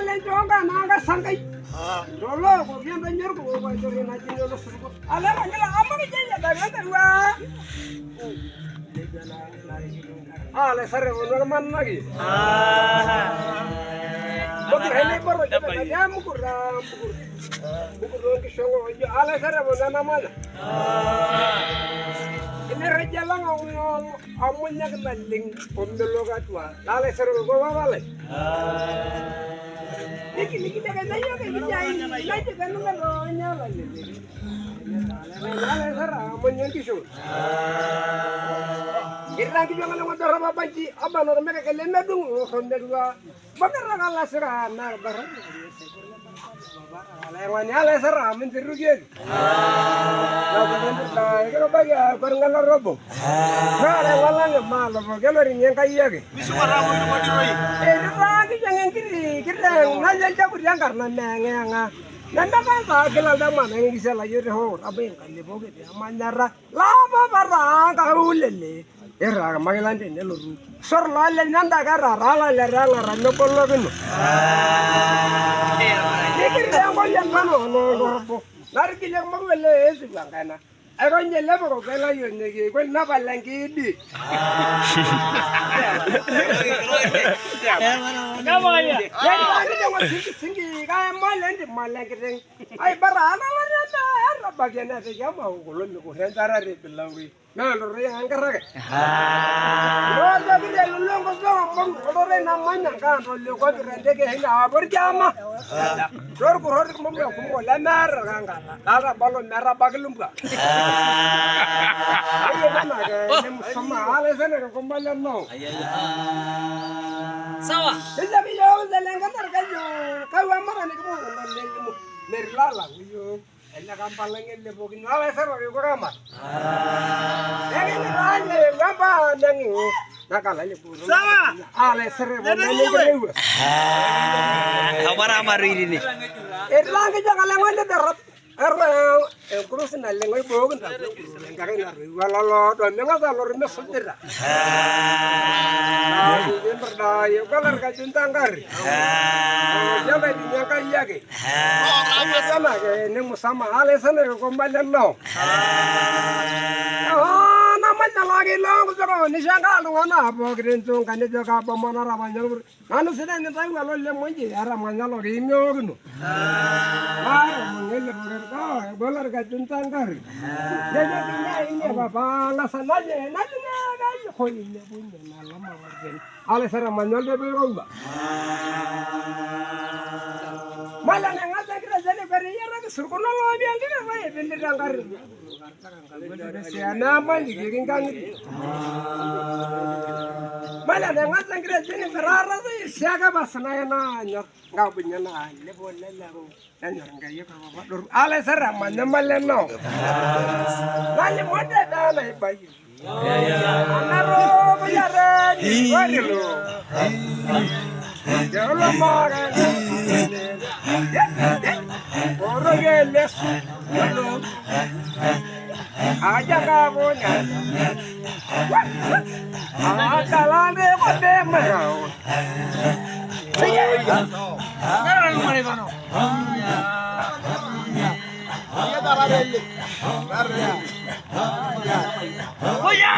le jonga naga sangai. Dolo ko bian banyer ko ba jori na jino lo suko. Ala ngala amari jaya daga terwa. Ale sare wono man lagi. Motor hele por ya mukur. Mukur lo ki songo ale sare wono namanya. Ini raja lang amunya kenaling pondolo katwa. Ale sare ko wale. Niki daga nayo ke bijai. Nayo kan ngalo nyala ni. Ale sare amunya kisu. Irang ki jonga ngo dara ba banci abano meka ke lemme dung sonde dua bakar ngala sera na baran ala wani ala sera min tiruge na da ko ba ya bar ngala robo ala wala ne malo bo gelo ri nyen kay yage bisu wara mo do di roy e irang ki jonga kirang na jal jabur yang karna nga nanda kan ta gelal da man ngi gisala yore ho aben kan le boge de amanyara la ba bara ka ulele era magilante nelo ru sor la le nanda garra rala le rala no pollo gno dikir de ngol yan mano no robo nar ki le magwele esu ngana ay ko nyele ko kala yo negi ko na balangi di kamanya ya ni de ngol singi ka malende malangi deng ay bara na la na era bagena de jama ko lo mi ko rentara re bilawi na lo re angara ke lo da bi de lo ngo so mong ko re na manya ka ro le ko rende ke hinga abor jama dor ko ro ko mo ko la mar angara la balo mera baglum ka ayo mana ke nem sama ale sene ko mbalan no sawa illa bi yo de lenga tar ka yo ka wa mara ni ko mo merlala yo ella kampalangen le bogin ala sero ko kama ngene rale ngapa nangi nakala le puro sawa ala sero mo le ngrewa amara amari ni erlang ke jangan ngene derap kurus na le ngoy bogin ta ngare na wala lo do menga da lo me sudira ni berdaya kalar ka juntanggar jabe di nyaka yake sama ke ni musama ale sana ko mbalan no namanya lagi lo ko ni shanga lo na bogrin tun kan de ka pa mana ramanya anu sida ni tayo lo le monji ara manya lo ri myo gno ngel ka bolar ka juntanggar jadi ini apa alasan aja nanya ko ini punya na lama wargen ale sara manya de beromba malah ngata kira jane bariya ra surkono lo biang kira bae bendir angkar siana man giring kang malah ngata kira jane berara siaga basna na nyor ngau punya na le bolle la ro nyor ngai ka ba dur ale sara manya malen no nanya mode da na bayi anaro bayare wadilo jalo mara oro geles aja kamunya akalane kode merau ngarang mari kono ya tarabelle ya